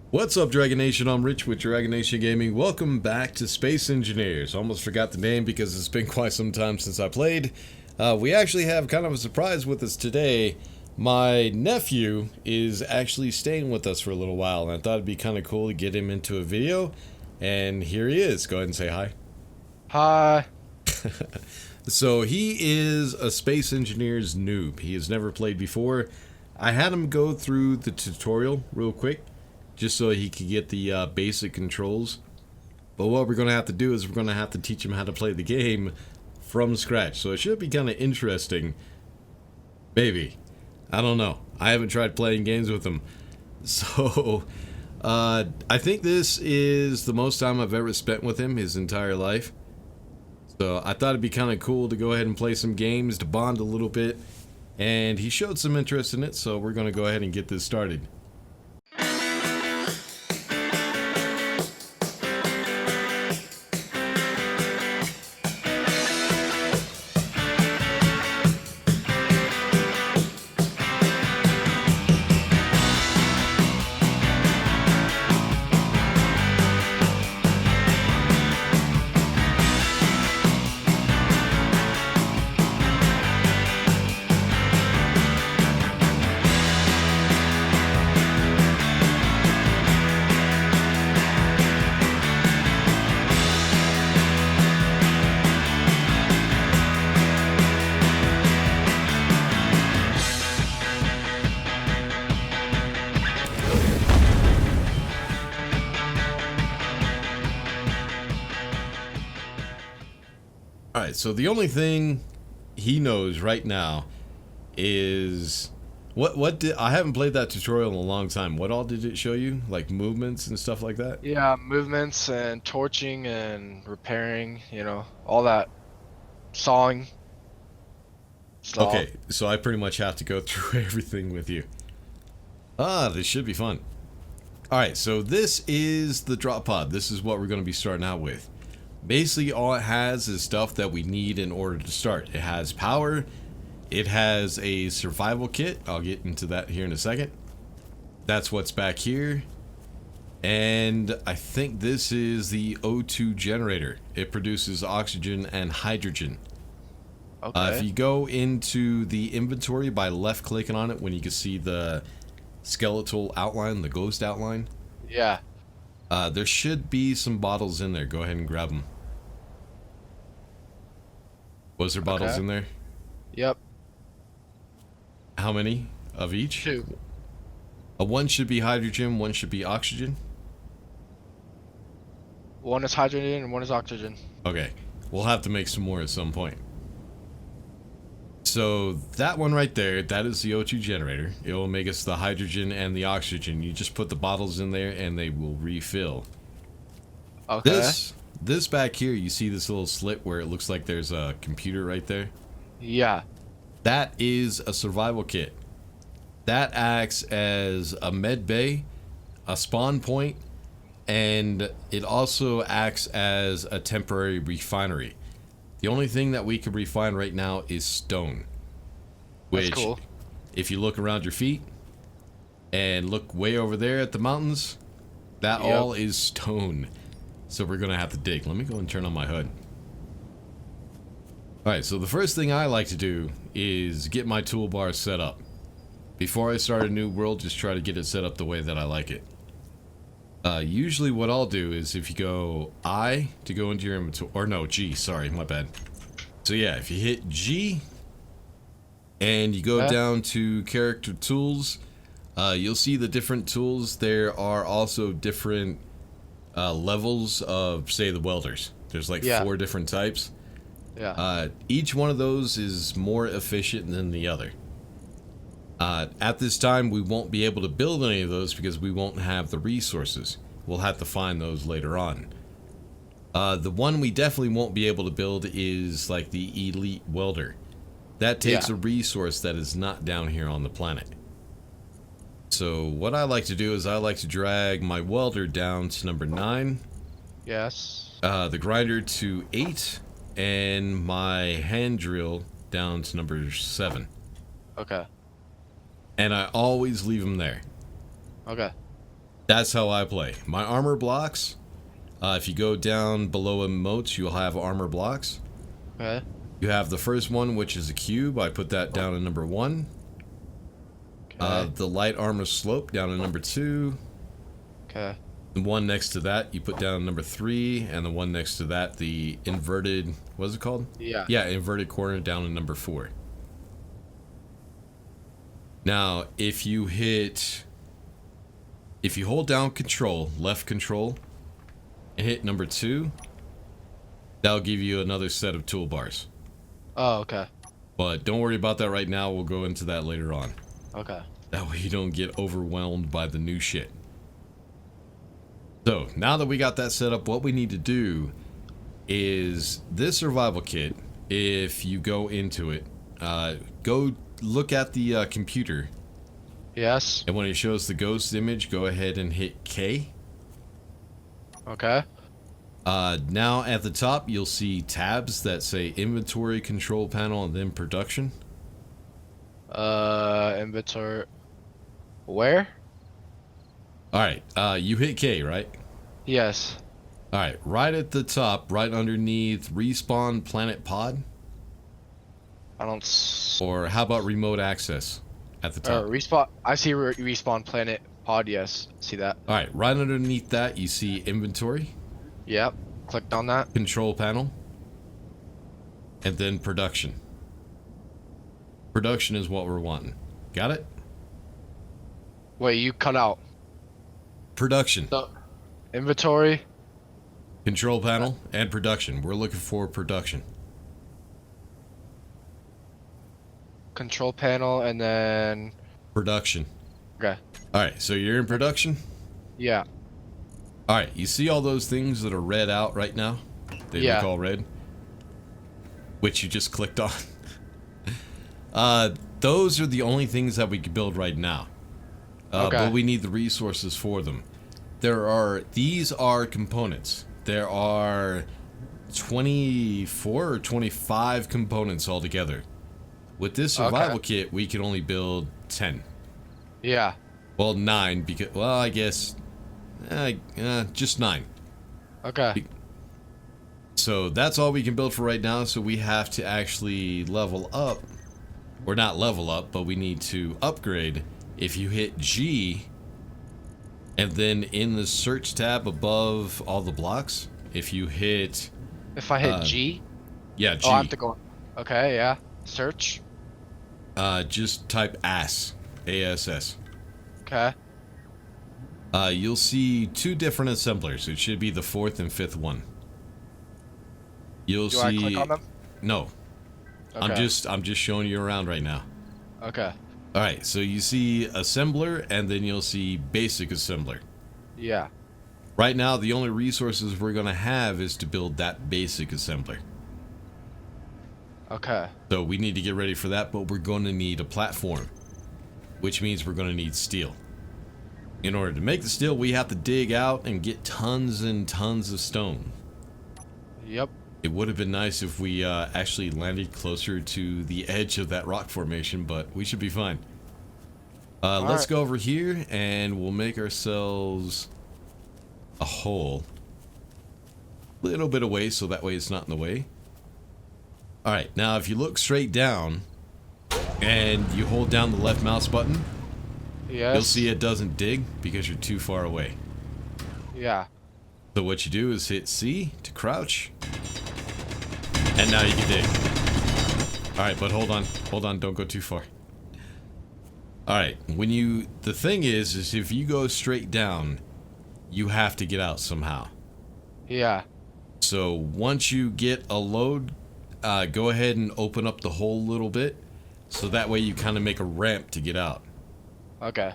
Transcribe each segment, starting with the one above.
What's up, Dragon Nation? I'm Rich with Dragon Nation Gaming. Welcome back to Space Engineers. Almost forgot the name because it's been quite some time since I played. We actually have kind of a surprise with us today. My nephew is actually staying with us for a little while, and I thought it'd be kind of cool to get him into a video. And here he is. Go ahead and say hi. Hi. So he is a Space Engineers noob. He has never played before. I had him go through the tutorial real quick, just so he could get the basic controls. But what we're going to have to do is we're going to have to teach him how to play the game from scratch. So it should be kind of interesting. Maybe. I don't know. I haven't tried playing games with him. So, I think this is the most time I've ever spent with him his entire life. So I thought it'd be kind of cool to go ahead and play some games to bond a little bit. And he showed some interest in it, so we're going to go ahead and get this started. Alright, so the only thing he knows right now is what did I haven't played that tutorial in a long time. What all did it show you? Like movements and stuff like that? Yeah, movements and torching and repairing, all that sawing stuff. Okay, so I pretty much have to go through everything with you. This should be fun. Alright, so this is the drop pod. This is what we're going to be starting out with. Basically, all it has is stuff that we need in order to start. It has power. It has a survival kit. I'll get into that here in a second. That's what's back here. And I think this is the O2 generator. It produces oxygen and hydrogen. Okay. If you go into the inventory by left clicking on it, when you can see the skeletal outline, the ghost outline, Yeah. there should be some bottles in there. Go ahead and grab them. Was there bottles Okay. in there? Yep. How many of each? 2. One should be hydrogen, one should be oxygen. One is hydrogen and one is oxygen. Okay, we'll have to make some more at some point. So that one right there, that is the O2 generator. It will make us the hydrogen and the oxygen. You just put the bottles in there and they will refill. Okay. This back here, you see this little slit where it looks like there's a computer right there? Yeah. That is a survival kit. That acts as a med bay, a spawn point, and it also acts as a temporary refinery. The only thing that we can refine right now is stone. Which, That's cool. if you look around your feet and look way over there at the mountains, that Yep. all is stone. So we're going to have to dig. Let me go and turn on my HUD. Alright, so the first thing I like to do is get my toolbar set up. Before I start a new world, just try to get it set up the way that I like it. Usually what I'll do is if you go I to go into your inventory, or no, G, sorry, my bad. So yeah, if you hit G and you go down to character tools, you'll see the different tools. There are also different levels of, say, the welders. There's like 4 different types. Yeah. Each one of those is more efficient than the other. At this time, we won't be able to build any of those because we won't have the resources. We'll have to find those later on. The one we definitely won't be able to build is like the elite welder. That takes a resource that is not down here on the planet. So what I like to do is I like to drag my welder down to number 9. Yes. The grinder to 8. And my hand drill down to number 7. Okay. And I always leave them there. Okay. That's how I play. My armor blocks, if you go down below emotes, you'll have armor blocks. Okay. You have the first one, which is a cube. I put that down at number 1. Okay. The light armor slope down at number 2. Okay. The one next to that you put down number 3, and the one next to that, the inverted, what is it called? Yeah. Yeah, inverted corner down at number 4. Now, if you hold down control, left control, and hit number 2, that'll give you another set of toolbars. Oh, okay. But don't worry about that right now, we'll go into that later on. Okay. That way you don't get overwhelmed by the new shit. So, now that we got that set up, what we need to do is this survival kit, if you go into it, go look at the computer. Yes. And when it shows the ghost image, go ahead and hit K. Okay. Now at the top, you'll see tabs that say inventory, control panel, and then production. Inventory. Where? Alright, you hit K, right? Yes. Alright, right at the top, right underneath respawn planet pod. I don't. Or how about remote access at the top? Respawn. I see respawn planet pod. Yes. See that? Alright, right underneath that, you see inventory, Yep. Clicked on that. control panel, and then production. Production is what we're wanting. Got it? Wait, you cut out. Production. So, inventory. Control panel and production. We're looking for production. Control panel and then. Production. Okay. Alright, so you're in production? Yeah. Alright, you see all those things that are red out right now? They Yeah. look all red? Which you just clicked on. Those are the only things that we can build right now. Okay. But we need the resources for them. These are components. There are 24 or 25 components altogether. With this survival kit, we can only build 10. Yeah. Well, 9 because, well, I guess, just 9. Okay. So that's all we can build for right now. So we have to actually level up, or not level up, but we need to upgrade. If you hit G, and then in the search tab above all the blocks, if you hit, If I hit G. yeah, G, Oh, I have to go. Okay. Yeah. Search. just type ASS, ASS. Okay. You'll see 2 different assemblers. It should be the 4th and 5th one. You'll Do see. I click on them? No, Okay. I'm just showing you around right now. Okay. All right, so you see assembler, and then you'll see basic assembler. Yeah. Right now, the only resources we're gonna have is to build that basic assembler. Okay. So we need to get ready for that, but we're going to need a platform, which means we're going to need steel. In order to make the steel, we have to dig out and get tons and tons of stone. Yep. It would have been nice if we actually landed closer to the edge of that rock formation, but we should be fine. Let's right. go over here and we'll make ourselves a hole. Little bit away so that way it's not in the way. Alright, now if you look straight down and you hold down the left mouse button, Yes. you'll see it doesn't dig because you're too far away. Yeah. So what you do is hit C to crouch, and now you can dig. Alright, but hold on, don't go too far. Alright, the thing is if you go straight down, you have to get out somehow. Yeah. So once you get a load, go ahead and open up the hole a little bit, so that way you kind of make a ramp to get out. Okay.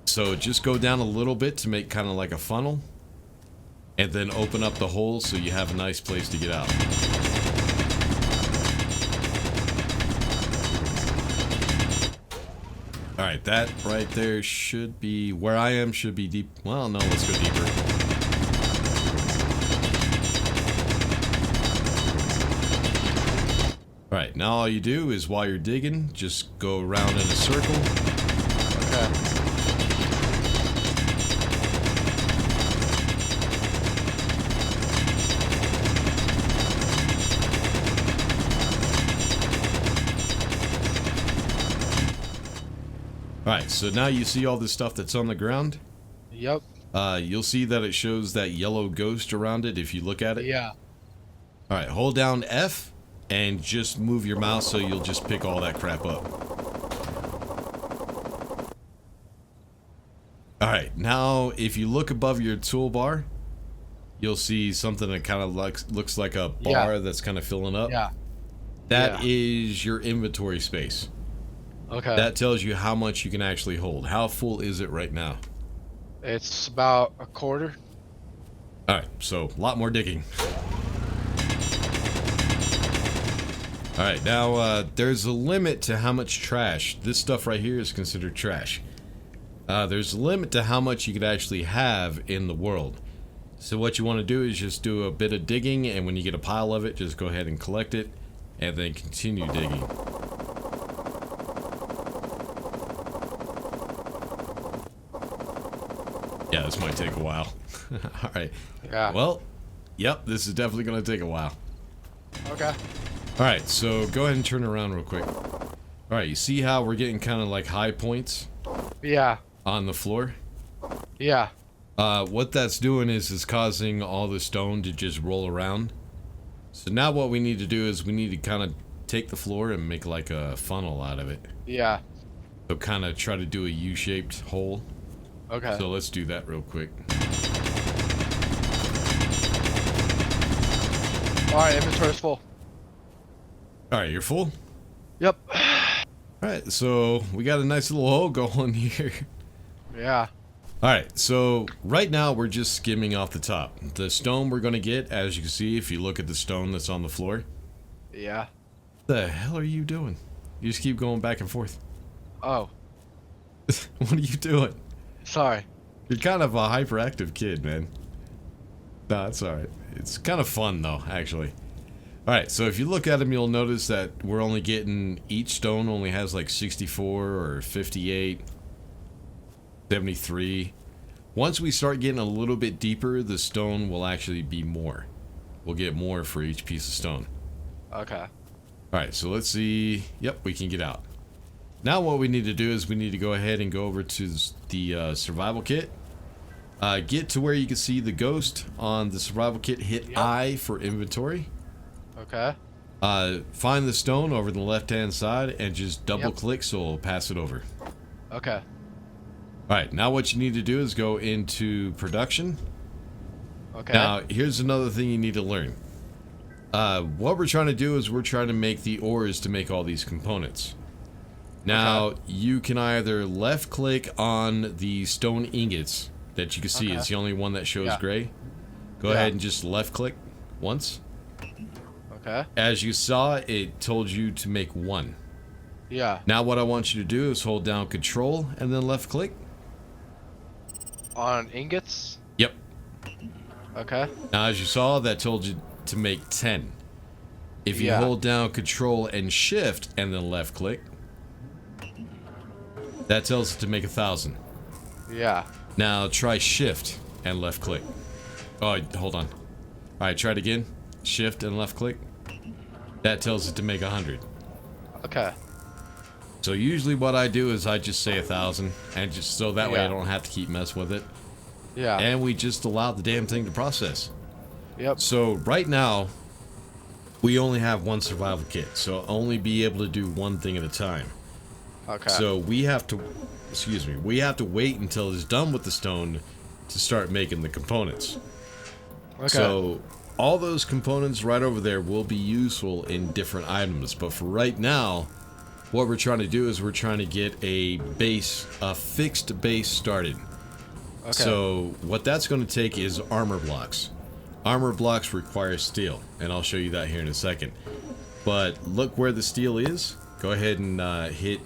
So just go down a little bit to make kind of like a funnel, and then open up the hole so you have a nice place to get out. Alright, that right there should be, where I am should be deep. Well, no, let's go deeper. Alright, now all you do is while you're digging, just go around in a circle. Okay. Alright, so now you see all this stuff that's on the ground. Yep. You'll see that it shows that yellow ghost around it if you look at it. Yeah. Alright, hold down F and just move your mouse so you'll just pick all that crap up. Alright, now if you look above your toolbar, you'll see something that kind of looks like a bar that's kind of filling up. Yeah. That is your inventory space. Okay. That tells you how much you can actually hold. How full is it right now? It's about a quarter. Alright, so a lot more digging. Alright, now there's a limit to how much trash. This stuff right here is considered trash. There's a limit to how much you could actually have in the world. So what you want to do is just do a bit of digging, and when you get a pile of it, just go ahead and collect it, and then continue digging. Yeah, this might take a while. Alright. Yeah. Well, yep, this is definitely going to take a while. Okay. Alright, so go ahead and turn around real quick. Alright, you see how we're getting kind of like high points Yeah. on the floor? Yeah. What that's doing is causing all the stone to just roll around. So now what we need to do is we need to kind of take the floor and make like a funnel out of it. Yeah. So kind of try to do a U-shaped hole. Okay. So let's do that real quick. Alright, inventory's full. Alright, you're full? Yep. Alright, so we got a nice little hole going here. Yeah. Alright, so right now we're just skimming off the top. The stone we're going to get, as you can see, if you look at the stone that's on the floor. Yeah. What the hell are you doing? You just keep going back and forth. Oh. What are you doing? Sorry. You're kind of a hyperactive kid, man. No, it's alright. It's kind of fun, though, actually. Alright, so if you look at them, you'll notice that we're only getting... Each stone only has like 64 or 58... 73. Once we start getting a little bit deeper, the stone will actually be more. We'll get more for each piece of stone. Okay. Alright, so let's see. Yep, we can get out. Now what we need to do is we need to go ahead and go over to the survival kit. Get to where you can see the ghost on the survival kit. Hit I for inventory. Okay. Find the stone over the left hand side and just double click so it'll pass it over. Okay. Alright, now what you need to do is go into production. Okay. Now, here's another thing you need to learn. What we're trying to do is we're trying to make the ores to make all these components. Now, you can either left click on the stone ingots that you can see. It's the only one that shows gray. Go ahead and just left click once. Okay. As you saw, it told you to make one. Yeah. Now what I want you to do is hold down control and then left click. On ingots? Yep. Okay. Now as you saw, that told you to make 10. If you hold down control and shift and then left click, that tells it to make 1,000. Yeah. Now try shift and left click. Oh, hold on. Alright, try it again. Shift and left click. That tells it to make 100. Okay. So usually what I do is I just say 1,000, and just so that way I don't have to keep messing with it. Yeah. And we just allow the damn thing to process. Yep. So right now, we only have one survival kit, so only be able to do one thing at a time. Okay. So we have to, we have to wait until it's done with the stone to start making the components. Okay. So all those components right over there will be useful in different items, but for right now, what we're trying to do is we're trying to get a base, a fixed base started. Okay. So what that's going to take is armor blocks. Armor blocks require steel, and I'll show you that here in a second. But look where the steel is. Go ahead and hit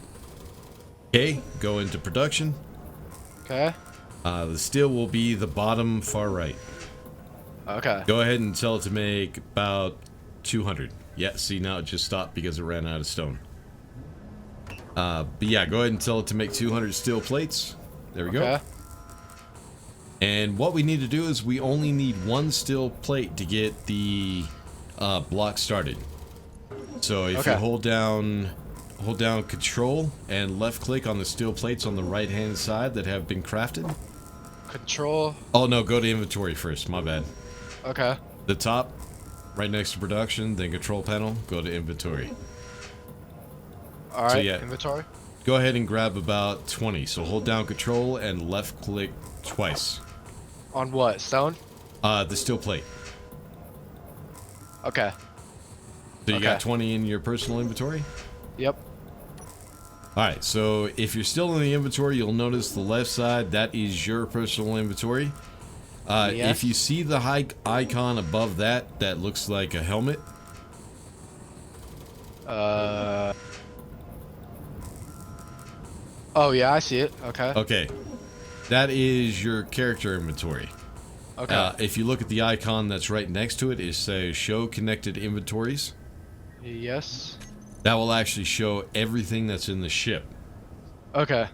K, go into production. Okay. The steel will be the bottom far right. Okay. Go ahead and tell it to make about 200. Yeah, see, now it just stopped because it ran out of stone. But yeah, go ahead and tell it to make 200 steel plates. There we go. And what we need to do is we only need one steel plate to get the block started. So if you hold down hold down Control and left click on the steel plates on the right hand side that have been crafted. Control. Oh no, go to inventory first, my bad. Okay. The top, right next to production, then control panel, go to inventory. All right. So yeah, Inventory. go ahead and grab about 20. So hold down Control and left click twice. On what? Stone? The steel plate. Okay. So you Okay. got 20 in your personal inventory? Yep. Alright, so if you're still in the inventory, you'll notice the left side, that is your personal inventory. Yes. If you see the high icon above that, that looks like a helmet. Oh yeah, I see it. Okay. Okay. That is your character inventory. Okay. If you look at the icon that's right next to it, it says Show Connected Inventories. Yes. That will actually show everything that's in the ship. Okay.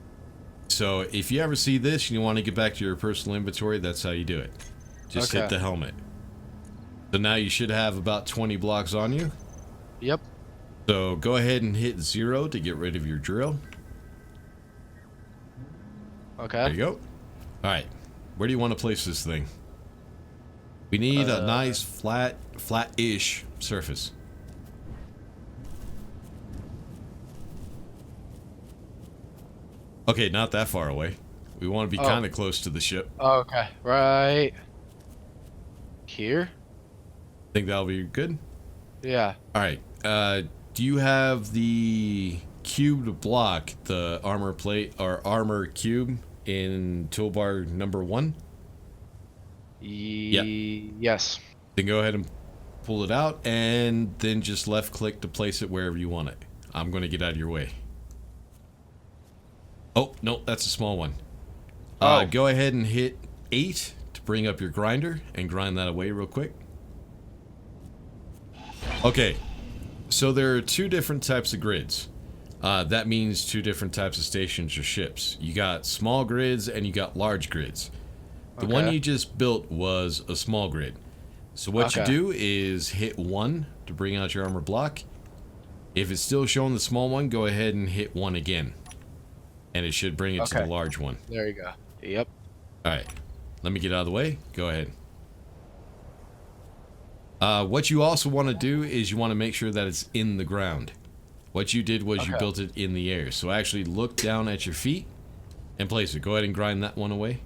So if you ever see this and you want to get back to your personal inventory, that's how you do it. Just hit Okay. the helmet. So now you should have about 20 blocks on you. Yep. So go ahead and hit 0 to get rid of your drill. Okay. There you go. Alright. Where do you want to place this thing? We need a nice flat-ish surface. Okay, not that far away. We want to be kind of close to the ship. Okay. Right. Here? Think that'll be good? Yeah. Alright. Do you have the cubed block, the armor plate or armor cube in toolbar number 1? Yes. Then go ahead and pull it out and then just left click to place it wherever you want it. I'm going to get out of your way. Oh, no, that's a small one. Go ahead and hit 8 to bring up your grinder and grind that away real quick. Okay, so there are 2 different types of grids. That means 2 different types of stations or ships. You got small grids and you got large grids. The one you just built was a small grid. So what you do is hit 1 to bring out your armor block. If it's still showing the small one, go ahead and hit 1 again. And it should bring it to the large one. There you go. Yep. Alright, let me get out of the way. Go ahead. What you also want to do is you want to make sure that it's in the ground. What you did was you built it in the air. So actually look down at your feet and place it. Go ahead and grind that one away.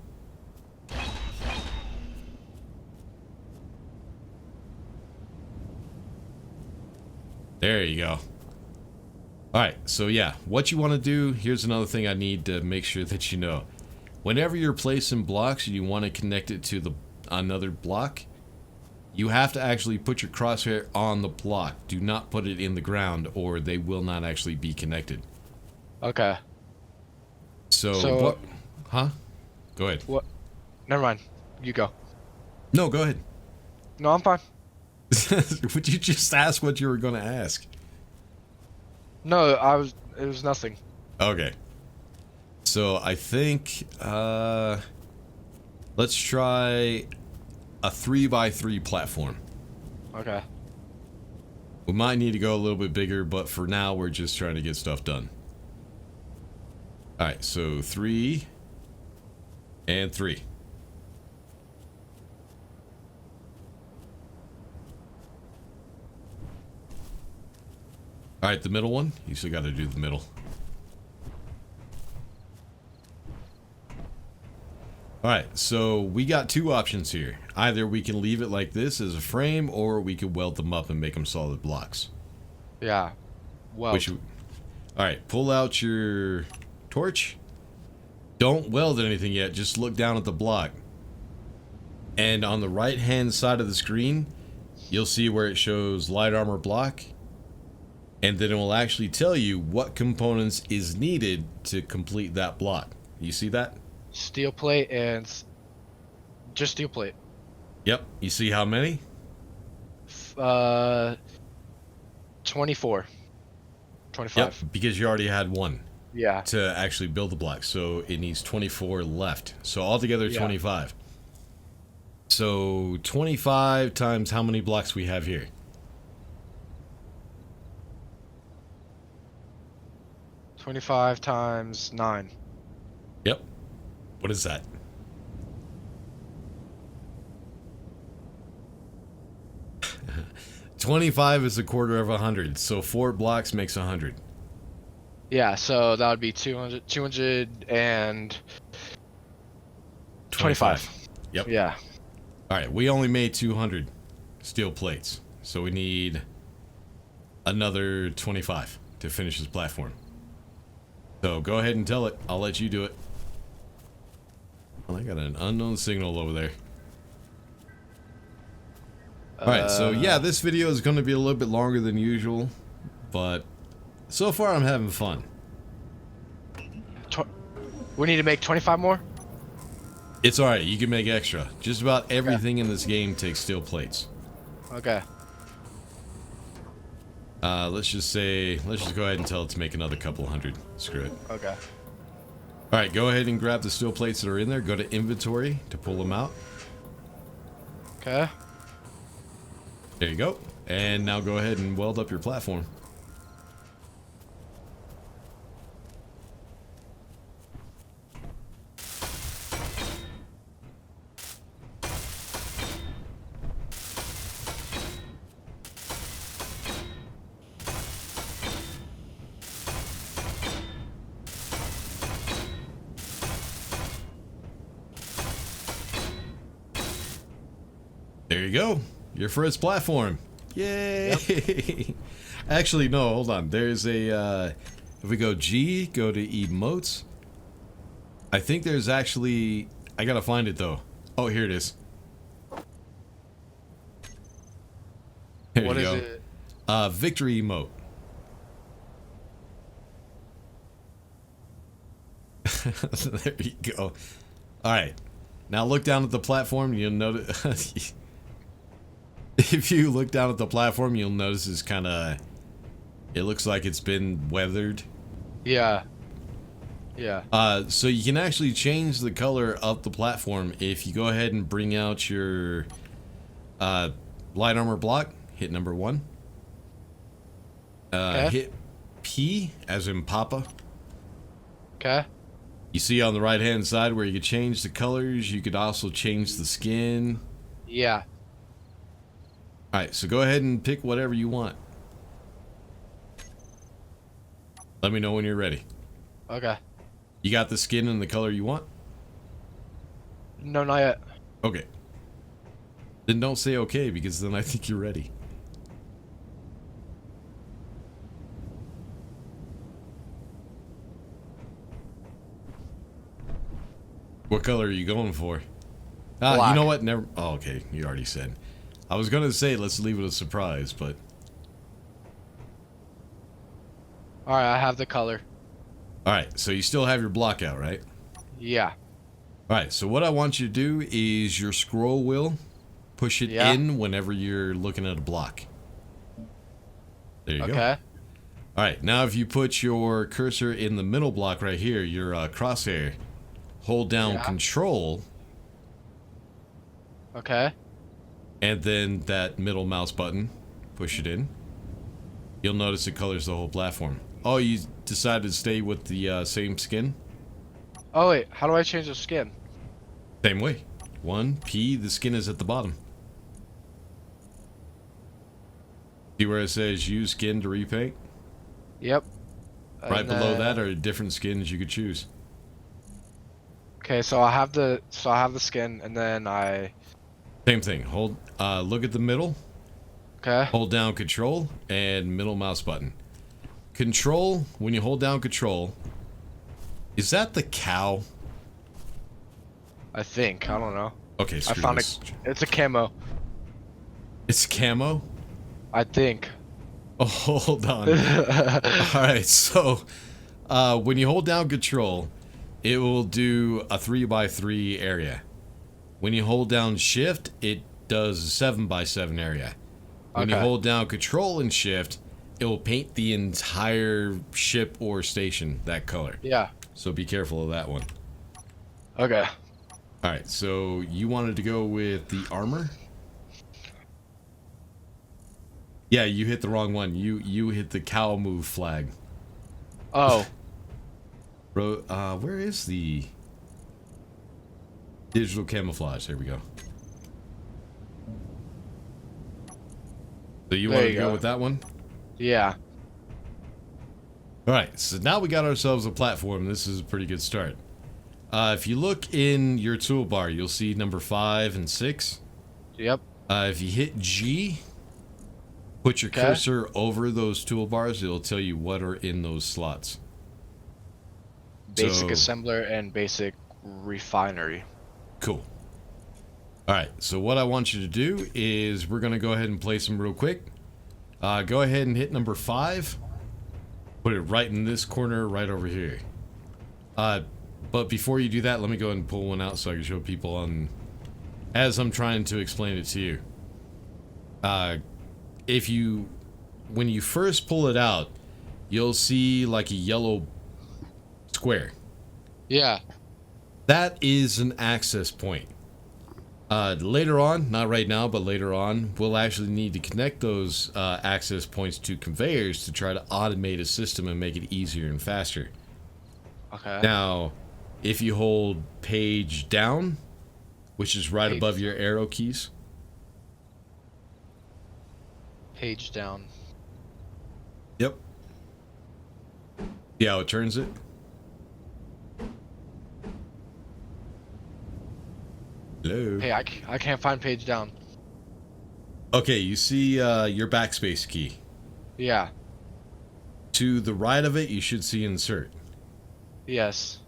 There you go. Alright, so yeah, what you want to do, here's another thing I need to make sure that you know. Whenever you're placing blocks and you want to connect it to another block, you have to actually put your crosshair on the block. Do not put it in the ground or they will not actually be connected. Okay. So what? Huh? Go ahead. What? Never mind. You go. No, go ahead. No, I'm fine. Would you just ask what you were going to ask? No, it was nothing. Okay. So I think let's try a 3x3 platform. Okay. We might need to go a little bit bigger, but for now we're just trying to get stuff done. Alright, so 3 and 3. Alright, the middle one. You still got to do the middle. Alright, so we got 2 options here. Either we can leave it like this as a frame, or we can weld them up and make them solid blocks. Yeah. Well. Alright, pull out your torch. Don't weld anything yet, just look down at the block. And on the right hand side of the screen, you'll see where it shows light armor block. And then it will actually tell you what components is needed to complete that block. You see that? Steel plate and just steel plate. Yep. You see how many? 24. 25. Yep, because you already had 1 Yeah. to actually build the block. So it needs 24 left. So altogether 25. So 25 times how many blocks we have here? 25 times 9. Yep. What is that? $25 is a quarter of 100, so 4 blocks makes 100. Yeah, so that would be 225. Yep. Yeah. All right, we only made 200 steel plates, so we need another 25 to finish this platform. So go ahead and tell it. I'll let you do it. Well, I got an unknown signal over there. Alright, so yeah, this video is going to be a little bit longer than usual, but so far I'm having fun. We need to make 25 more? It's alright, you can make extra. Just about everything in this game takes steel plates. Okay. Let's just go ahead and tell it to make another couple hundred. Screw it. Okay. Alright, go ahead and grab the steel plates that are in there. Go to inventory to pull them out. Okay. There you go. And now go ahead and weld up your platform. There you go. Your first platform. Yay! Yep. Actually, no, hold on. There's a, if we go G, go to emotes. I think there's actually, I gotta find it though. Oh, here it is. There What you is go. it? Victory emote. There you go. Alright. Now look down at the platform, you'll notice... If you look down at the platform, you'll notice it's kind of... It looks like it's been weathered. Yeah. Yeah. So you can actually change the color of the platform if you go ahead and bring out your light armor block. Hit number 1. Okay. Hit P, as in Papa. Okay. You see on the right hand side where you could change the colors. You could also change the skin. Yeah. Alright, so go ahead and pick whatever you want. Let me know when you're ready. Okay. You got the skin and the color you want? No, not yet. Okay. Then don't say okay, because then I think you're ready. What color are you going for? Ah, Black. you know what? Never. Oh, okay. You already said. I was gonna say let's leave it a surprise, but All right, I have the color. all right. So you still have your block out, right? Yeah. All right. So what I want you to do is your scroll wheel, push it in whenever you're looking at a block. There you go. Okay. All right. Now, if you put your cursor in the middle block right here, your crosshair, hold down Control. Okay. And then that middle mouse button, push it in. You'll notice it colors the whole platform. Oh, you decided to stay with the same skin? Oh wait, how do I change the skin? Same way. 1, P, the skin is at the bottom. See where it says use skin to repaint? Yep. Right below that are different skins you could choose. Okay, so I have the skin, and then I. Same thing. Hold. Look at the middle. Okay. Hold down Control and middle mouse button. Control. When you hold down Control, is that the cow? I think. I don't know. Okay, I found this. it's a camo. It's camo. I think. Oh, hold on. All right. So, when you hold down Control, it will do a 3x3 area. When you hold down Shift, it does a 7x7 area. When you hold down Control and Shift, it will paint the entire ship or station that color. Yeah. So be careful of that one. Okay. All right. So you wanted to go with the armor? Yeah, you hit the wrong one. You hit the cow move flag. Oh. Where is the digital camouflage? There we go. So you There want to you go go. with that one? Yeah. All right, so now we got ourselves a platform. This is a pretty good start. If you look in your toolbar, you'll see number 5 and 6. Yep. If you hit G, put your cursor over those toolbars. It'll tell you what are in those slots. Basic So- assembler and basic refinery. Cool. All right, so what I want you to do is we're going to go ahead and place them real quick. Go ahead and hit number 5. Put it right in this corner right over here. But before you do that, let me go ahead and pull one out so I can show people on as I'm trying to explain it to you. When you first pull it out, you'll see like a yellow square. Yeah. That is an access point. Later on, not right now, but later on, we'll actually need to connect those access points to conveyors to try to automate a system and make it easier and faster. Okay. Now, if you hold page down, which is right Page. above your arrow keys, Page down. yep. See how it turns it? Hello. Hey, I can't find page down. Okay, you see your backspace key. Yeah. To the right of it, you should see insert. Yes.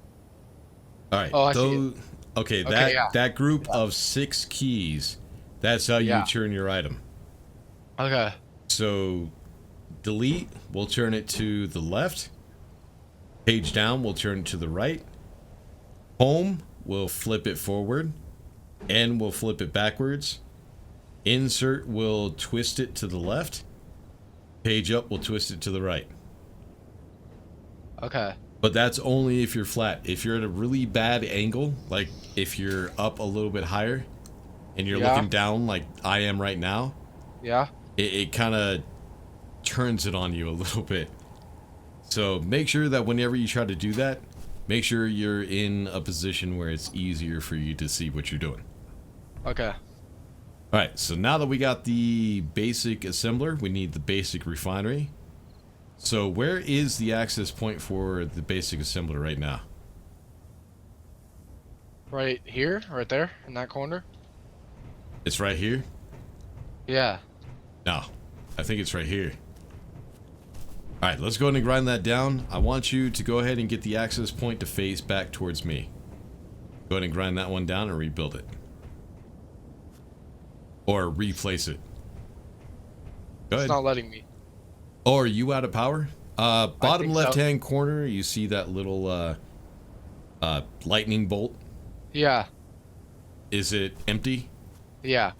All right. Oh, I see it. Okay, Okay, yeah. that group of 6 keys, that's how you Yeah. turn your item. Okay. So, delete will turn it to the left. Page down will turn it to the right. Home will flip it forward. N will flip it backwards. Insert will twist it to the left. Page up will twist it to the right. Okay. But that's only if you're flat. If you're at a really bad angle, like if you're up a little bit higher and you're Yeah. looking down like I am right now, Yeah. it kind of turns it on you a little bit. So make sure that whenever you try to do that, make sure you're in a position where it's easier for you to see what you're doing. Okay. All right, so now that we got the basic assembler, we need the basic refinery. So where is the access point for the basic assembler right now? Right here, right there, in that corner. It's right here? Yeah. No, I think it's right here. All right, let's go ahead and grind that down. I want you to go ahead and get the access point to face back towards me. Go ahead and grind that one down and rebuild it. Or replace it. Go It's ahead. not letting me. Oh, are you out of power? Bottom think so. left-hand corner, you see that little lightning bolt? Yeah. Is it empty? Yeah.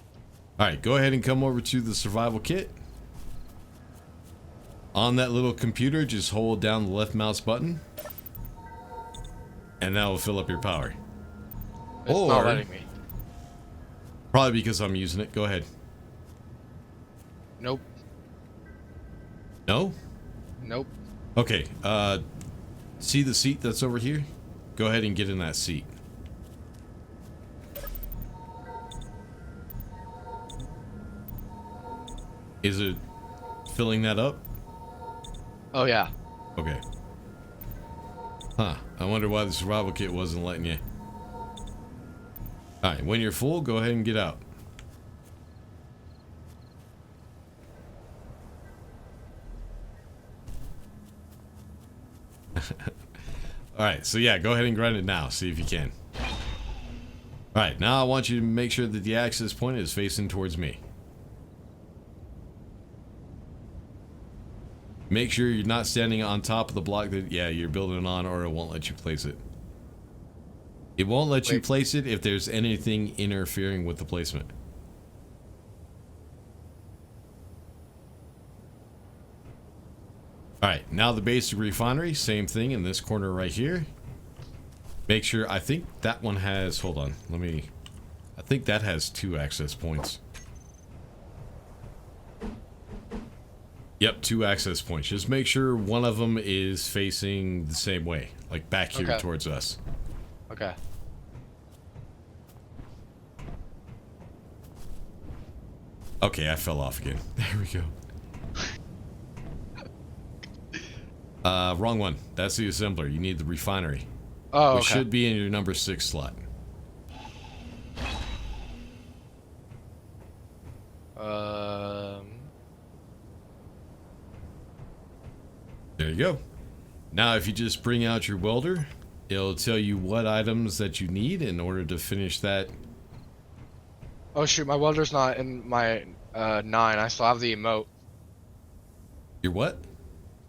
All right, go ahead and come over to the survival kit. On that little computer, just hold down the left mouse button. And that will fill up your power. It's not letting me. Probably because I'm using it. Go ahead. Nope. No? Nope. Okay, see the seat that's over here? Go ahead and get in that seat. Is it filling that up? Oh yeah. Okay. Huh. I wonder why the survival kit wasn't letting you. Alright, when you're full, go ahead and get out. Alright, so yeah, go ahead and grind it now. See if you can. Alright, now I want you to make sure that the access point is facing towards me. Make sure you're not standing on top of the block that, yeah, you're building on, or it won't let you place it. It won't let you place it if there's anything interfering with the placement. Alright, now the basic refinery, same thing in this corner right here. Make sure, I think that one has, hold on, I think that has 2 access points. Yep, 2 access points. Just make sure one of them is facing the same way, like back here Okay. towards us. Okay. Okay, I fell off again. There we go. Wrong one. That's the assembler. You need the refinery. Oh, Which okay. should be in your number 6 slot. There you go. Now, if you just bring out your welder, it'll tell you what items that you need in order to finish that. Oh shoot, my welder's not in my 9. I still have the emote. Your what?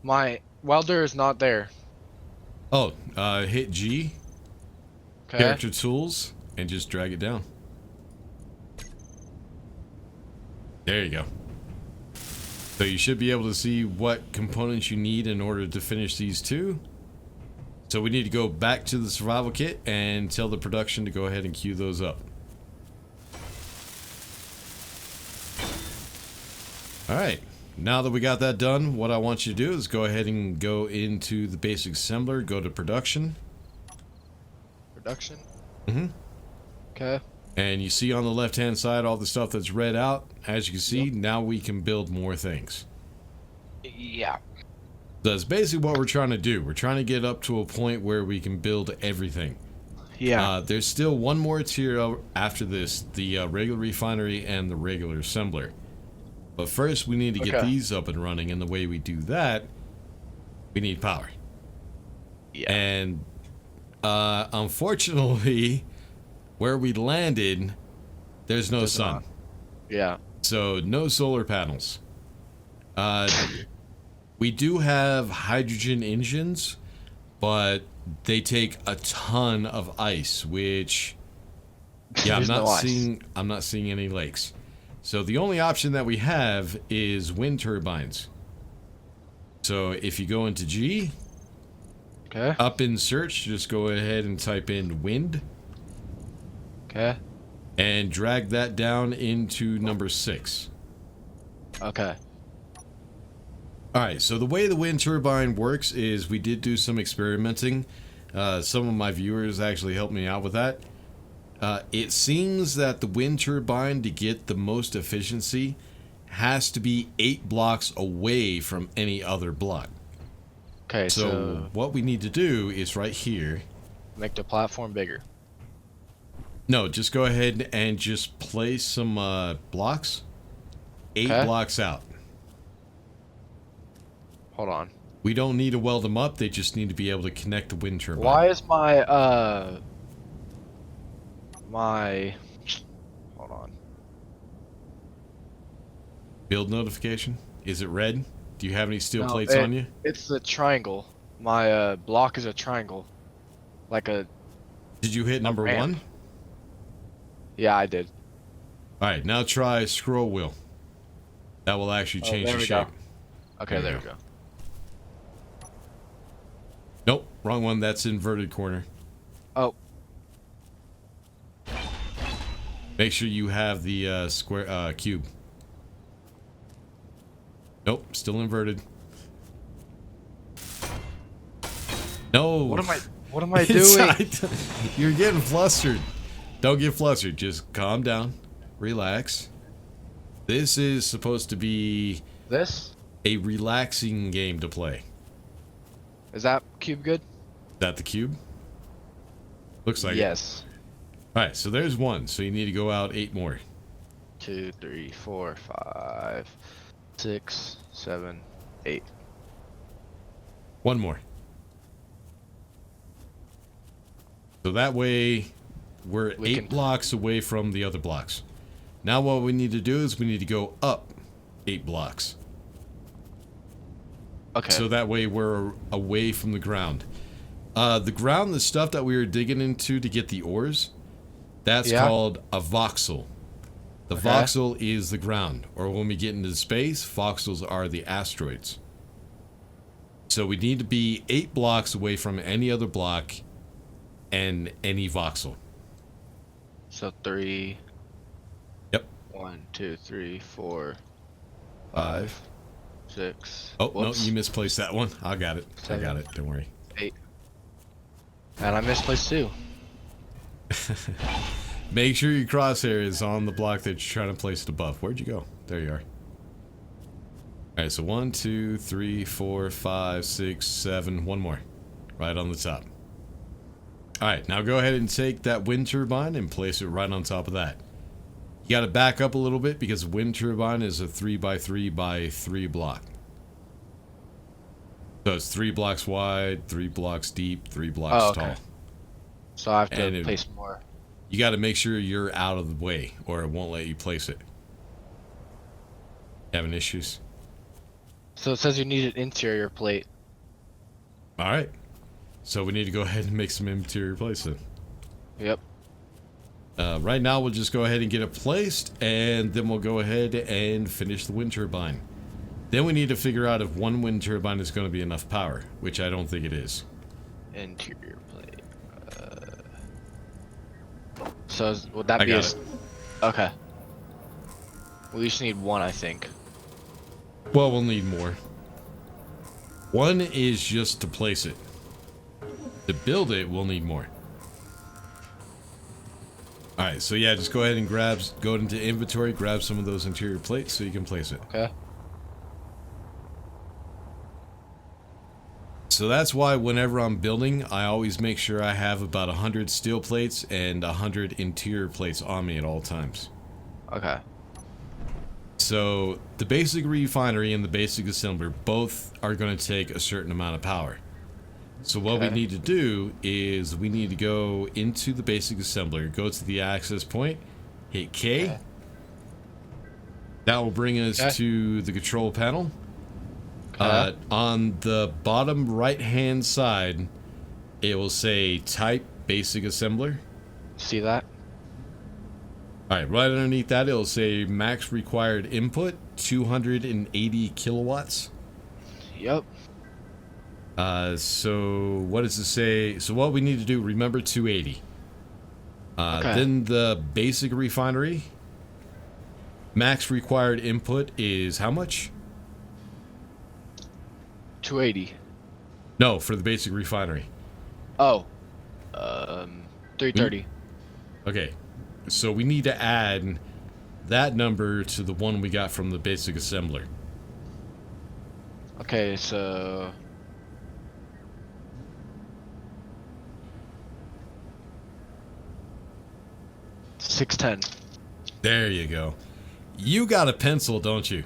My welder is not there. Oh, hit G, Okay. character tools, and just drag it down. There you go. So you should be able to see what components you need in order to finish these 2. So we need to go back to the survival kit and tell the production to go ahead and queue those up. Alright, now that we got that done, what I want you to do is go ahead and go into the basic assembler, go to production. Production. Mm-hmm. Okay. And you see on the left hand side all the stuff that's red out. As you can see, now we can build more things. Yeah. That's basically what we're trying to do. We're trying to get up to a point where we can build everything. Yeah. There's still one more tier after this, the regular refinery and the regular assembler. But first we need to get these up and running, and the way we do that, we need power. Yeah. And unfortunately, where we landed, there's no sun. Yeah. So no solar panels. We do have hydrogen engines, but they take a ton of ice, which I'm not seeing any lakes. So the only option that we have is wind turbines. So if you go into G, up in search, just go ahead and type in wind. Okay. And drag that down into number 6. Okay. Alright, so the way the wind turbine works is we did do some experimenting. Some of my viewers actually helped me out with that. It seems that the wind turbine, to get the most efficiency, has to be 8 blocks away from any other block. Okay, so what we need to do is right here. Make the platform bigger. No, just go ahead and just place some blocks. 8 blocks out. Hold on. We don't need to weld them up, they just need to be able to connect the wind turbine. Why is my hold on. Build notification? Is it red? Do you have any steel plates on you? It's the triangle. My block is a triangle. Like a... Did you hit number 1? Yeah, I did. Alright, now try scroll wheel. That will actually change the shape. Okay, there we go. Nope, wrong one. That's inverted corner. Oh. Make sure you have the square cube. Nope, still inverted. No. What am I doing? You're getting flustered. Don't get flustered. Just calm down. Relax. This is supposed to be a relaxing game to play. Is that cube good? Is that the cube? Looks like yes. It. Alright, so there's 1. So you need to go out 8 more. 2, 3, 4, 5, 6, 7, 8. 1 more. So that way we're 8 blocks away from the other blocks. Now what we need to do is we need to go up 8 blocks. Okay. So that way we're away from the ground. The ground, the stuff that we were digging into to get the ores, that's called a voxel. The voxel is the ground. Or when we get into space, voxels are the asteroids. So we need to be 8 blocks away from any other block and any voxel. So 3. Yep. 1, 2, 3, 4, 5, 6. Oh, Whoops. no, you misplaced that one. I got it. 7, I got it. Don't worry. 8. And I misplaced 2. Make sure your crosshair is on the block that you're trying to place it above. Where'd you go? There you are. Alright, so 1, 2, 3, 4, 5, 6, 7. One more. Right on the top. Alright, now go ahead and take that wind turbine and place it right on top of that. You gotta back up a little bit because the wind turbine is a 3x3x3 block. So it's 3 blocks wide, 3 blocks deep, 3 blocks tall. So I have to place more. You gotta make sure you're out of the way or it won't let you place it. Having issues? So it says you need an interior plate. Alright. So we need to go ahead and make some interior plates then. Yep. Right now we'll just go ahead and get it placed, and then we'll go ahead and finish the wind turbine. Then we need to figure out if one wind turbine is going to be enough power, which I don't think it is. Interior plate. Would that be I got it. Okay. We just need one, I think. Well, we'll need more. One is just to place it. To build it, we'll need more. Alright, so yeah, just go ahead and go into inventory, grab some of those interior plates so you can place it. Okay. So that's why whenever I'm building, I always make sure I have about 100 steel plates and 100 interior plates on me at all times. Okay. So the basic refinery and the basic assembler both are going to take a certain amount of power. So what we need to do is we need to go into the basic assembler, go to the access point, hit K. Okay. That will bring us to the control panel. On the bottom right hand side, it will say type basic assembler. See that? Alright, right underneath that, it'll say max required input 280 kilowatts. Yep. So what does it say? So what we need to do, remember 280. Then the basic refinery, max required input is how much? 280. No, for the basic refinery. Oh. 330. Okay, so we need to add that number to the one we got from the basic assembler. Okay, so 610. There you go. You got a pencil, don't you?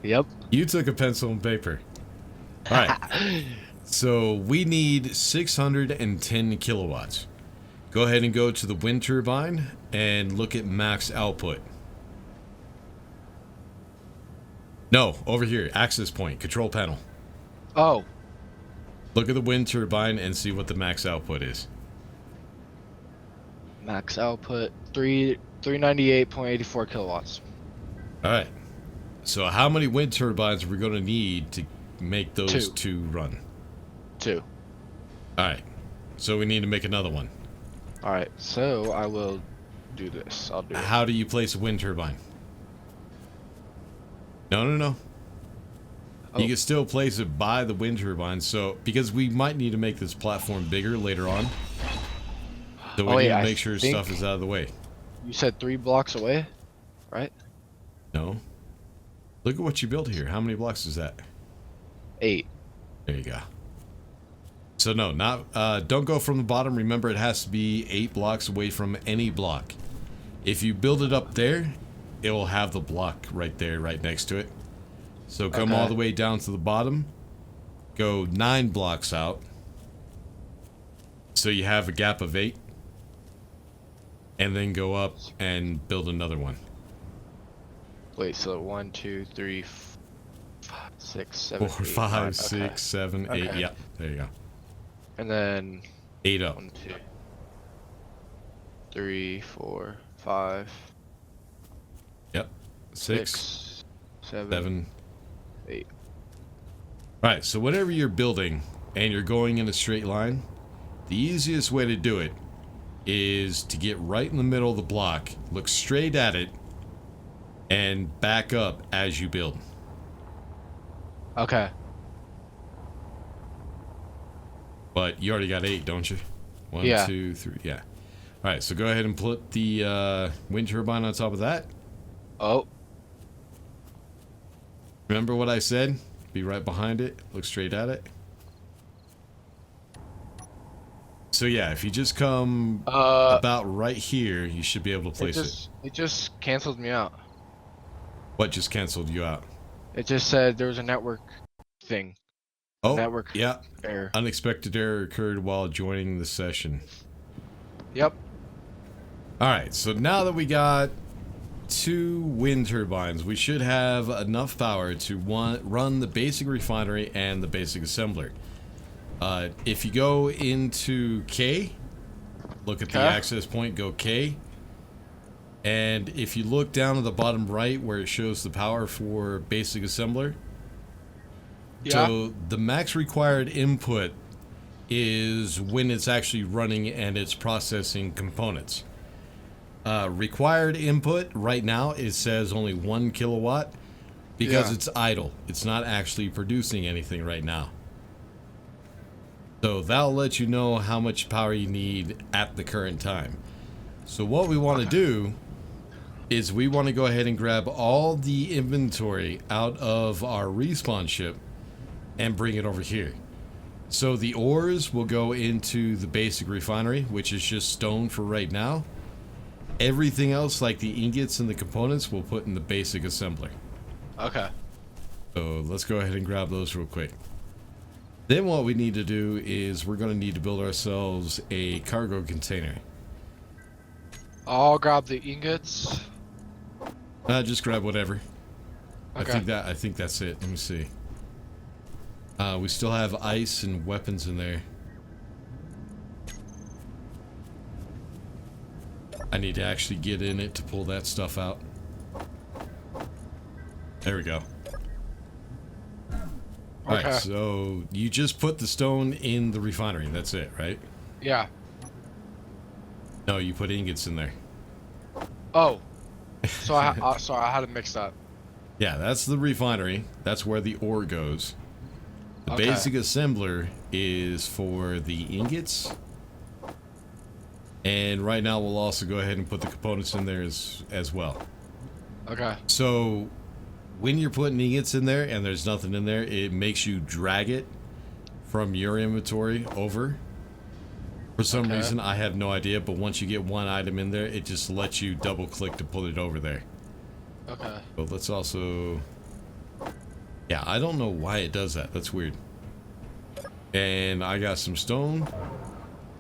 Yep. You took a pencil and paper. All right. So we need 610 kilowatts. Go ahead and go to the wind turbine and look at max output. No, over here, access point, control panel. Oh. Look at the wind turbine and see what the max output is. Max output 398.84 kilowatts. All right. So how many wind turbines are we going to need to make those two run? 2. All right. So we need to make another one. All right. So I will do this. I'll do it. How do you place a wind turbine? No. You can still place it by the wind turbine. So because we might need to make this platform bigger later on. So we need to make sure stuff is out of the way. You said 3 blocks away, right? No. Look at what you built here. How many blocks is that? 8. There you go. So no, don't go from the bottom. Remember, it has to be 8 blocks away from any block. If you build it up there, it will have the block right there, right next to it. So come all the way down to the bottom. Go 9 blocks out. So you have a gap of 8. And then go up and build another one. Wait, so 1, 2, 3, 5, 6, 7, 4, 8, 5, 9. 6, 7, 8. Okay. Yeah, there you go. And then 8 up. 1, 2, 3, 4, 5. Yep. 6, 7, 8. Alright, so whenever you're building and you're going in a straight line, the easiest way to do it is to get right in the middle of the block, look straight at it, and back up as you build. Okay. But you already got 8, don't you? One, Yeah. 2, 3. Yeah. All right. So go ahead and put the wind turbine on top of that. Oh. Remember what I said? Be right behind it. Look straight at it. So yeah, if you just come about right here, you should be able to place it. It just canceled me out. What just canceled you out? It just said there was a network thing. Oh, Network yeah. error. Unexpected error occurred while joining the session. Yep. All right, so now that we got 2 wind turbines, we should have enough power to run the basic refinery and the basic assembler. If you go into K, look at the access point, go K. And if you look down at the bottom right where it shows the power for basic assembler, so the max required input is when it's actually running and it's processing components. Required input right now, it says only 1 kilowatt because it's idle. It's not actually producing anything right now. So that'll let you know how much power you need at the current time. So what we want to do is we want to go ahead and grab all the inventory out of our respawn ship and bring it over here. So the ores will go into the basic refinery, which is just stone for right now. Everything else, like the ingots and the components, we'll put in the basic assembler. Okay. So let's go ahead and grab those real quick. Then what we need to do is we're going to need to build ourselves a cargo container. I'll grab the ingots. Just grab whatever. Okay. I think that's it. Let me see. We still have ice and weapons in there. I need to actually get in it to pull that stuff out. There we go. Alright, so you just put the stone in the refinery. That's it, right? Yeah. No, you put ingots in there. Oh. So sorry, I had it mixed up. Yeah, that's the refinery. That's where the ore goes. The basic assembler is for the ingots. And right now we'll also go ahead and put the components in there as well. Okay. So when you're putting ingots in there and there's nothing in there, it makes you drag it from your inventory over. For some reason, I have no idea, but once you get one item in there, it just lets you double click to put it over there. Okay. But let's also... Yeah, I don't know why it does that. That's weird. And I got some stone.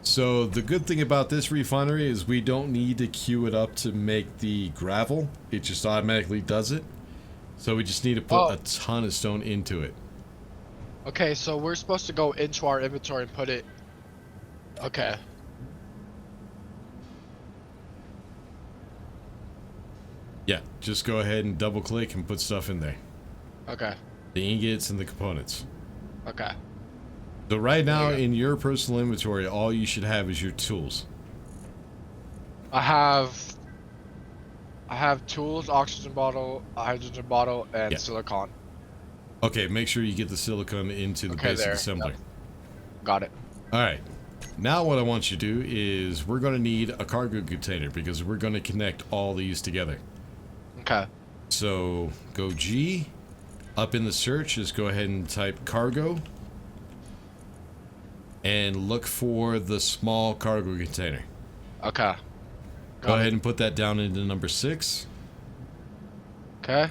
So the good thing about this refinery is we don't need to queue it up to make the gravel. It just automatically does it. So we just need to put a ton of stone into it. Okay, so we're supposed to go into our inventory and put it... Okay. Yeah, just go ahead and double click and put stuff in there. Okay. The ingots and the components. Okay. So right now in your personal inventory, all you should have is your tools. I have tools, oxygen bottle, a hydrogen bottle, and silicon. Okay, make sure you get the silicon into the basic assembler. Yep. Got it. Alright. Now what I want you to do is we're going to need a cargo container because we're going to connect all these together. Okay. So go G. Up in the search, just go ahead and type cargo. And look for the small cargo container. Okay. Go ahead and put that down into number 6. Okay.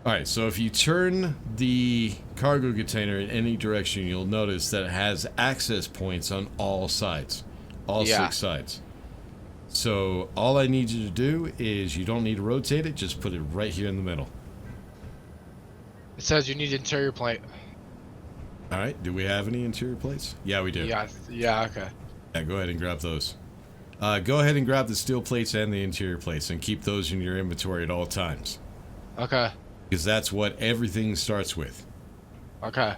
Alright, so if you turn the cargo container in any direction, you'll notice that it has access points on all sides. All 6 sides. So all I need you to do is you don't need to rotate it, just put it right here in the middle. It says you need interior plate. Alright, do we have any interior plates? Yeah, we do. Yeah, okay. Yeah, go ahead and grab those. Go ahead and grab the steel plates and the interior plates and keep those in your inventory at all times. Okay. Because that's what everything starts with. Okay.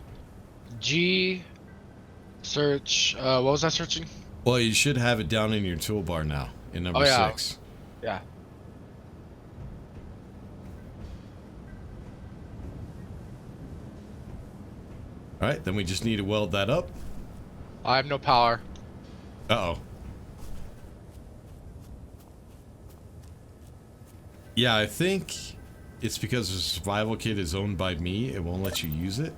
G, search, what was I searching? Well, you should have it down in your toolbar now, in number 6. Yeah. All right, then we just need to weld that up. I have no power. Uh-oh. Yeah, I think it's because the survival kit is owned by me. It won't let you use it.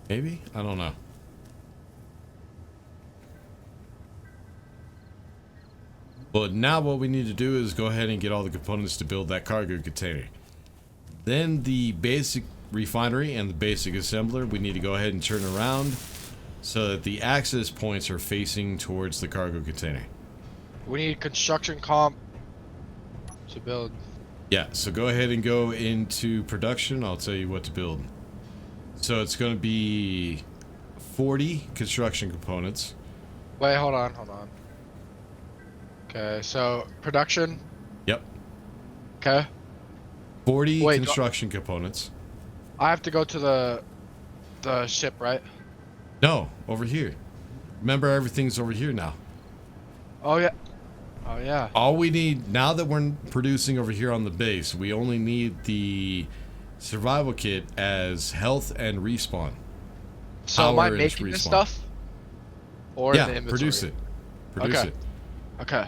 Maybe? I don't know. But now what we need to do is go ahead and get all the components to build that cargo container. Then the basic refinery and the basic assembler, we need to go ahead and turn around so that the access points are facing towards the cargo container. We need construction comp to build. Yeah, so go ahead and go into production. I'll tell you what to build. So it's going to be 40 construction components. Wait, hold on. Okay, so production. Yep. Okay. 40 construction components. I have to go to the ship, right? No, over here. Remember, everything's over here now. Oh yeah. Oh yeah. All we need, now that we're producing over here on the base, we only need the survival kit as health and respawn. So am I making this stuff? Or in the inventory? Produce it. Produce it. Okay.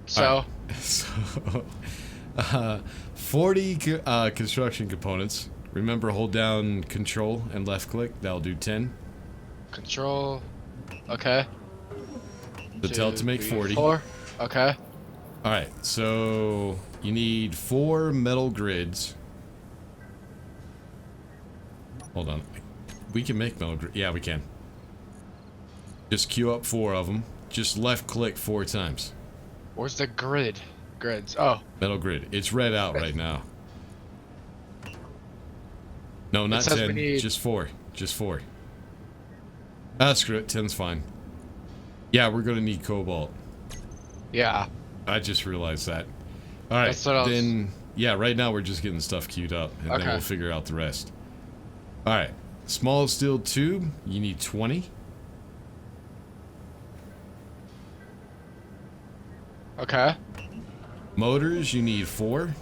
So, right. So 40 construction components. Remember, hold down control and left click. That'll do 10. Control. Okay. So tell it to make 40. 4. Okay. Alright, so you need 4 metal grids. Hold on. We can make metal grids. Yeah, we can. Just queue up 4 of them. Just left click 4 times. Where's the grid? Grids. Oh. Metal grid. It's red out right now. No, not 10. Just 4. Just 4. Screw it. 10's fine. Yeah, we're going to need cobalt. Yeah. I just realized that. Alright, then... Yeah, right now we're just getting stuff queued up. And then we'll figure out the rest. Alright. Small steel tube. You need 20. Okay. Motors, you need 4.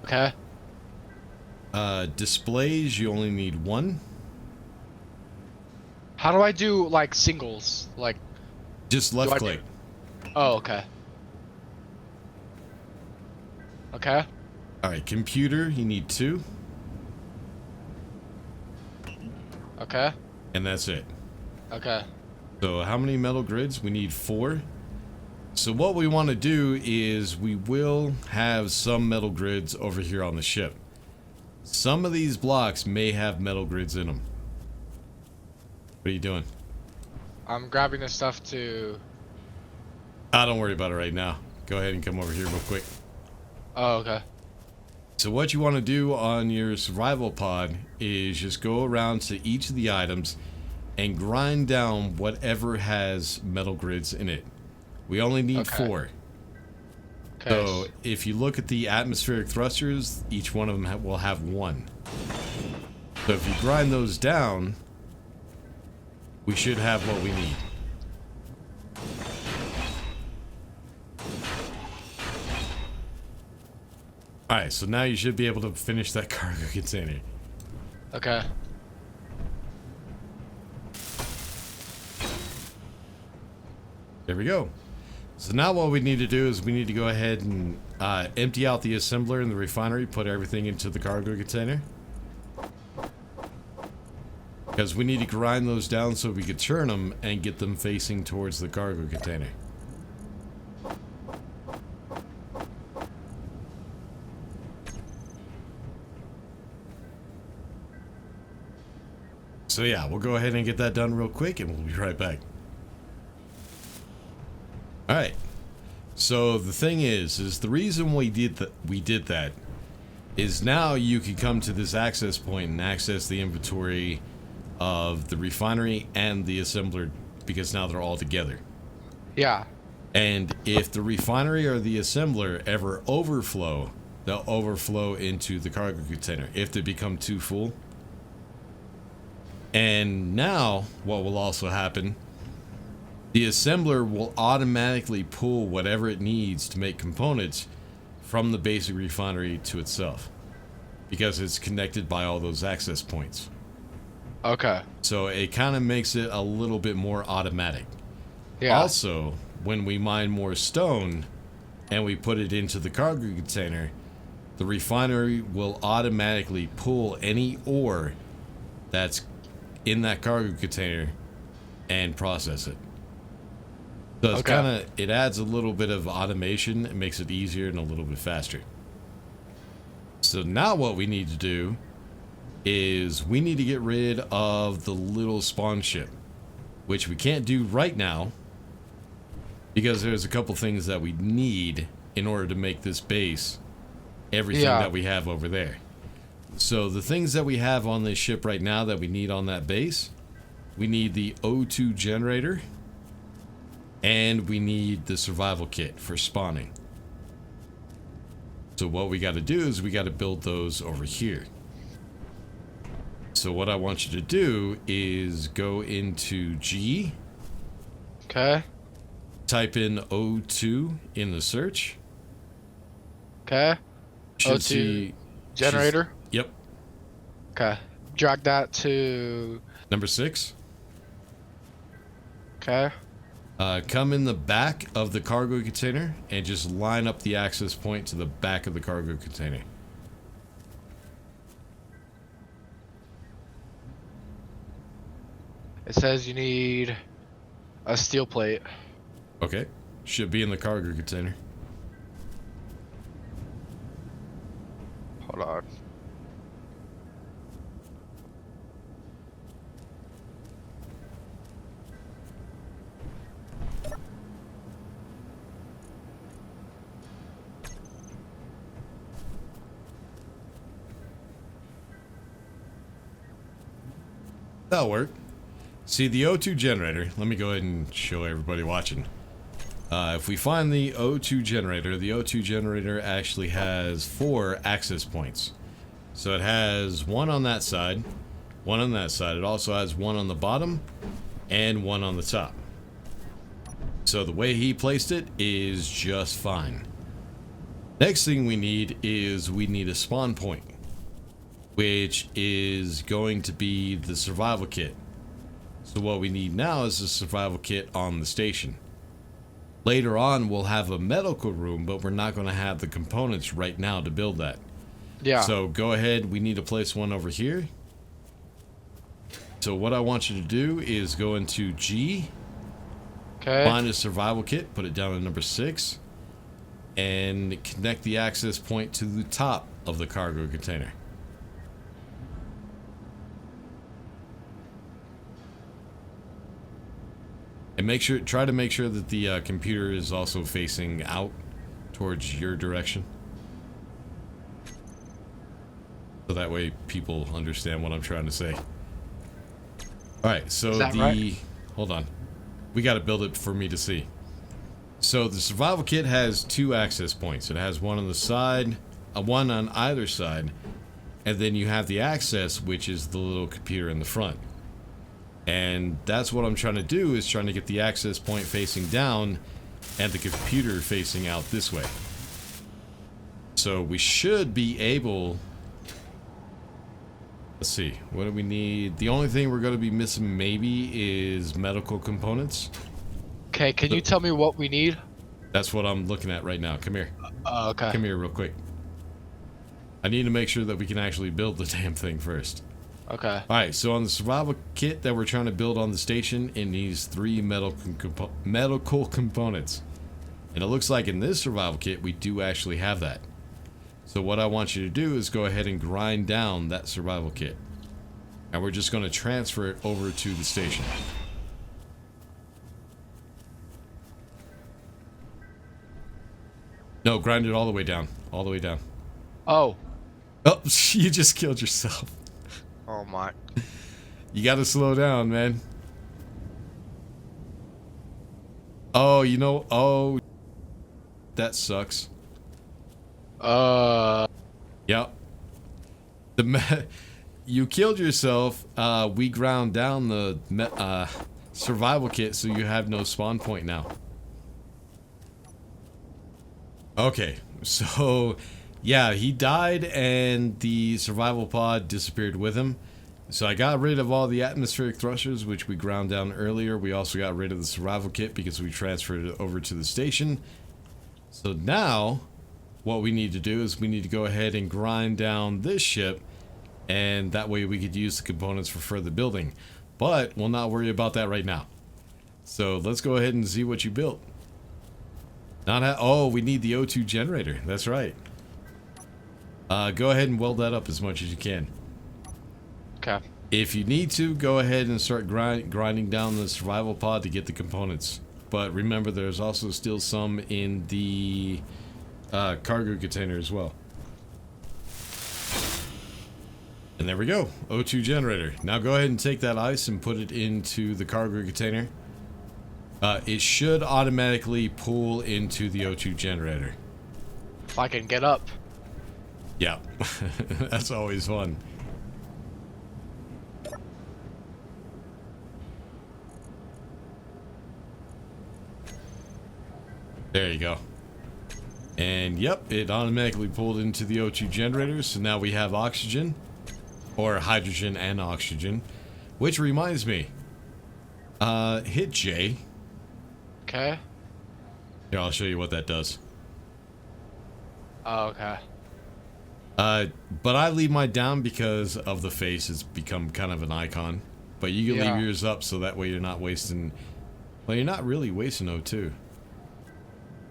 Okay. Displays, you only need 1. How do I do, like, singles? Like... Just left click. Oh, okay. Okay. Alright, computer, you need 2. Okay. And that's it. Okay. So how many metal grids? We need 4. So what we want to do is we will have some metal grids over here on the ship. Some of these blocks may have metal grids in them. What are you doing? I'm grabbing the stuff to... Don't worry about it right now. Go ahead and come over here real quick. Oh, okay. So what you want to do on your survival pod is just go around to each of the items and grind down whatever has metal grids in it. We only need 4. Okay. So if you look at the atmospheric thrusters, each one of them will have 1. So if you grind those down, we should have what we need. Alright, so now you should be able to finish that cargo container. Okay. There we go. So now what we need to do is we need to go ahead and empty out the assembler in the refinery, put everything into the cargo container. Because we need to grind those down so we can turn them and get them facing towards the cargo container. So yeah, we'll go ahead and get that done real quick and we'll be right back. Alright, so the thing is the reason we did that is now you can come to this access point and access the inventory of the refinery and the assembler because now they're all together. Yeah. And if the refinery or the assembler ever overflow, they'll overflow into the cargo container if they become too full. And now what will also happen The assembler will automatically pull whatever it needs to make components from the basic refinery to itself, because it's connected by all those access points. Okay. So it kind of makes it a little bit more automatic. Yeah. Also, when we mine more stone and we put it into the cargo container, the refinery will automatically pull any ore that's in that cargo container and process it. So it's Okay. it adds a little bit of automation. It makes it easier and a little bit faster. So now what we need to do is we need to get rid of the little spawn ship, which we can't do right now because there's a couple things that we need in order to make this base everything Yeah. that we have over there. So the things that we have on this ship right now that we need on that base, we need the O2 generator, and we need the survival kit for spawning. So what we got to do is we got to build those over here. So what I want you to do is go into G, Okay. type in O2 in the search. Okay. Should O2 see generator. Yep, Okay. Drag that to. number 6. Okay. Come in the back of the cargo container and just line up the access point to the back of the cargo container. It says you need a steel plate. Okay, should be in the cargo container. Hold on. That'll work. See, the O2 generator, let me go ahead and show everybody watching. If we find the O2 generator actually has 4 access points. So it has one on that side, one on that side. It also has one on the bottom and one on the top. So the way he placed it is just fine. Next thing we need is we need a spawn point, which is going to be the survival kit. So what we need now is a survival kit on the station. Later on, we'll have a medical room, but we're not going to have the components right now to build that. Yeah. So go ahead, we need to place one over here. So what I want you to do is go into G, Okay. find a survival kit, put it down at number 6, and connect the access point to the top of the cargo container. And try to make sure that the computer is also facing out towards your direction. So that way people understand what I'm trying to say. Alright, so Is that right? Hold on. We gotta build it for me to see. So the survival kit has 2 access points. It has one on the side, one on either side, and then you have the access, which is the little computer in the front. And that's what I'm trying to do, is trying to get the access point facing down and the computer facing out this way. So we should be able... Let's see, what do we need? The only thing we're going to be missing maybe is medical components. Okay. Can you tell me what we need? That's what I'm looking at right now. Come here. Okay. Come here real quick. I need to make sure that we can actually build the damn thing first. Okay. Alright, so on the survival kit that we're trying to build on the station, it needs 3 medical components. And it looks like in this survival kit, we do actually have that. So what I want you to do is go ahead and grind down that survival kit. And we're just going to transfer it over to the station. No, grind it all the way down. All the way down. Oh. Oh, you just killed yourself. Oh my. You gotta slow down, man. Oh, oh, that sucks. Yep. You killed yourself. We ground down the survival kit so you have no spawn point now. Okay, so yeah, he died and the survival pod disappeared with him. So I got rid of all the atmospheric thrusters, which we ground down earlier. We also got rid of the survival kit because we transferred it over to the station. So now, what we need to do is we need to go ahead and grind down this ship, and that way we could use the components for further building. But we'll not worry about that right now. So let's go ahead and see what you built. Oh, we need the O2 generator. That's right. Go ahead and weld that up as much as you can. Okay. If you need to, go ahead and start grinding down the survival pod to get the components. But remember, there's also still some in the cargo container as well. And there we go. O2 generator. Now go ahead and take that ice and put it into the cargo container. It should automatically pull into the O2 generator. If I can get up. Yeah. That's always fun. There you go. And yep, it automatically pulled into the O2 generator, so now we have oxygen. Or hydrogen and oxygen. Which reminds me. Hit J. Okay. Here, I'll show you what that does. Oh, okay. But I leave mine down because of the face. It's become kind of an icon. But you can leave yours up so that way you're not wasting... Well, you're not really wasting O2.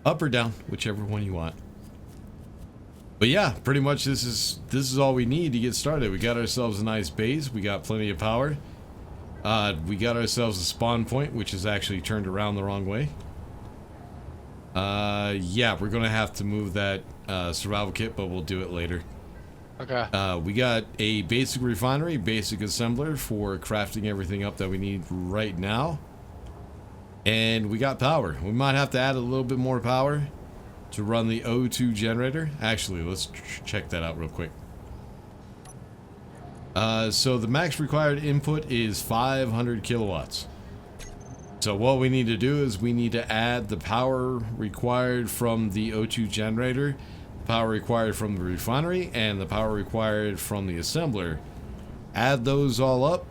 Up or down, whichever one you want. But yeah, pretty much this is all we need to get started. We got ourselves a nice base. We got plenty of power. We got ourselves a spawn point, which is actually turned around the wrong way. Yeah, we're gonna have to move that survival kit, but we'll do it later. Okay. We got a basic refinery, basic assembler for crafting everything up that we need right now. And we got power. We might have to add a little bit more power to run the O2 generator. Actually, let's check that out real quick. So the max required input is 500 kilowatts. So what we need to do is we need to add the power required from the O2 generator, the power required from the refinery, and the power required from the assembler. Add those all up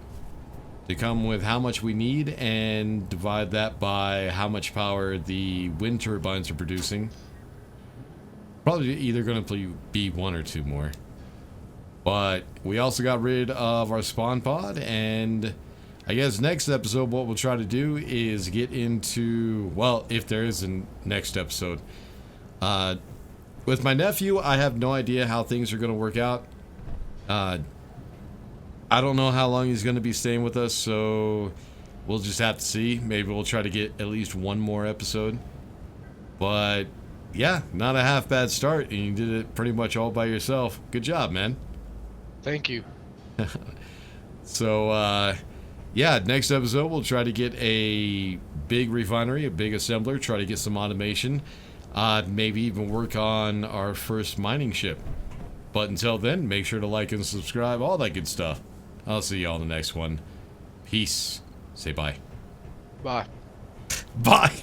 to come with how much we need and divide that by how much power the wind turbines are producing. Probably either going to be one or two more. But we also got rid of our spawn pod, and I guess next episode what we'll try to do is get into, well, if there is a next episode. With my nephew, I have no idea how things are going to work out. I don't know how long he's going to be staying with us, so we'll just have to see. Maybe we'll try to get at least one more episode. But yeah, not a half bad start, and you did it pretty much all by yourself. Good job, man. Thank you. So, yeah, next episode we'll try to get a big refinery, a big assembler, try to get some automation, maybe even work on our first mining ship. But until then, make sure to like and subscribe, all that good stuff. I'll see y'all in the next one. Peace. Say bye. Bye. Bye.